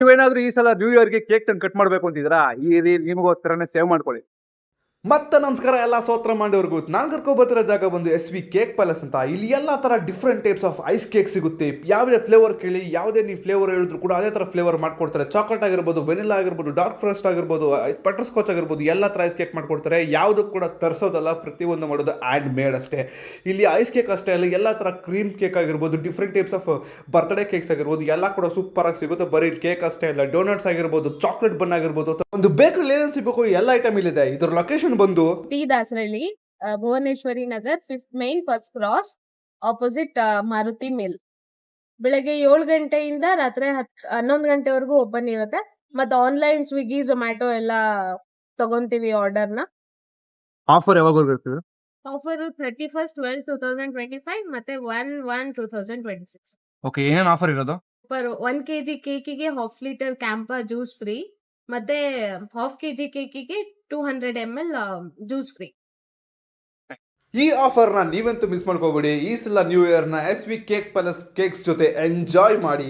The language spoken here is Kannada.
ನೀವೇನಾದ್ರೂ ಈ ಸಲ ನ್ಯೂ ಇಯರ್ಗೆ ಕೇಕ್ ತಂದು ಕಟ್ ಮಾಡಬೇಕು ಅಂತಿದ್ರಾ, ಈ ರೀಲ್ ನಿಮಗೋಸ್ಕರನೇ ಸೇವ್ ಮಾಡ್ಕೊಳ್ಳಿ. ಮತ್ತೆ ನಮಸ್ಕಾರ ಎಲ್ಲ ಸೋತ್ರ ಮಾಡೋರ್ಗೂ. ನಾನು ಕರ್ಕೊಬತ್ತಿರೋ ಜಾಗ ಬಂದು SV ಕೇಕ್ ಪ್ಯಾಲೇಸ್ ಅಂತ. ಇಲ್ಲಿ ಎಲ್ಲ ಥರ different types of ice cake ಸಿಗುತ್ತೆ. ಯಾವುದೇ ಫ್ಲೇವರ್ ಕೇಳಿ, ಯಾವುದೇ ನೀವು ಫ್ಲೇವರ್ ಹೇಳಿದ್ರು ಕೂಡ ಅದೇ ಥರ ಫ್ಲೇವರ್ ಮಾಡ್ಕೊಡ್ತಾರೆ. ಚಾಕ್ಲೇಟ್ ಆಗಿರ್ಬೋದು, ವೆನಿಲಾ ಆಗಿರ್ಬೋದು, ಡಾರ್ಕ್ ಫಾರೆಸ್ಟ್ ಆಗಿರ್ಬೋದು, ಬಟರ್ ಸ್ಕಾಚ್ ಆಗಿರ್ಬೋದು, ಎಲ್ಲ ಥರ ಐಸ್ ಕೇಕ್ ಮಾಡ್ಕೊಡ್ತಾರೆ. ಯಾವುದು ಕೂಡ ತರಿಸೋದಲ್ಲ, ಪ್ರತಿಯೊಂದು ಮಾಡೋದು ಆ್ಯಂಡ್ ಮೇಡ್ ಅಷ್ಟೇ. ಇಲ್ಲಿ ಐಸ್ ಕೇಕ್ ಅಷ್ಟೇ ಅಲ್ಲ, ಎಲ್ಲ ಥರ ಕ್ರೀಮ್ ಕೇಕ್ ಆಗಿರ್ಬೋದು, different types of birthday cakes ಆಗಿರ್ಬೋದು, ಎಲ್ಲ ಕೂಡ ಸೂಪರ್ ಆಗಿ ಸಿಗುತ್ತೆ. ಬರೀ ಕೇಕ್ ಅಷ್ಟೇ ಅಲ್ಲ, ಡೋನಟ್ಸ್ ಆಗಿರ್ಬೋದು, ಚಾಕ್ಲೇಟ್ ಬನ್ ಆಗಿರ್ಬೋದು, ಒಂದು ಬೇಕರಿ ಏನೇನು ಸಿಗಬೇಕು ಎಲ್ಲ ಐಟಮ್ ಇಲ್ಲಿದೆ. ಇದರ ಲೊಕೇಶನ್ ಬಂದು T Dasarahalli, Bhuvaneshwari Nagar, 5th main, first cross, opposite Maruti mill. ಬೆಳಗ್ಗೆ 7 ಗಂಟೆಯಿಂದ ರಾತ್ರಿ 11 ಗಂಟೆವರೆಗೂ ಓಪನ್ ಇರುತ್ತೆ. ಮತ್ತೆ ಆನ್ಲೈನ್ ಸ್ವಿಗ್ಗಿ, ಝೊಮ್ಯಾಟೊ ಎಲ್ಲ ತಗೊಂತೀವಿ ಆರ್ಡರ್ನ. ಆಫರ್ ಯಾವಾಗವರೆಗೂ ಇರ್ತದೆ? ಆಫರ್ 31st 12 2025 ಮತ್ತೆ 1/1 2026. ಓಕೆ, ಏನೇನು ಆಫರ್ ಇರೋದು? ಪರ್ 1 kg ಕೇಕಿಗೆ half litre Campa juice free, ಮತ್ತೆ ಹಾಫ್ kg ಕೇಕಿಗೆ 200 ml ಜ್ಯೂಸ್ ಫ್ರೀ. ಈ ಆಫರ್ನ ನೀವಂತೂ ಮಿಸ್ ಮಾಡ್ಕೋಬೇಡಿ. ಈ ಸಲ ನ್ಯೂ ಇಯರ್ನ SV ಕೇಕ್ ಪ್ಯಾಲೇಸ್ ಕೇಕ್ಸ್ ಜೊತೆ ಎಂಜಾಯ್ ಮಾಡಿ.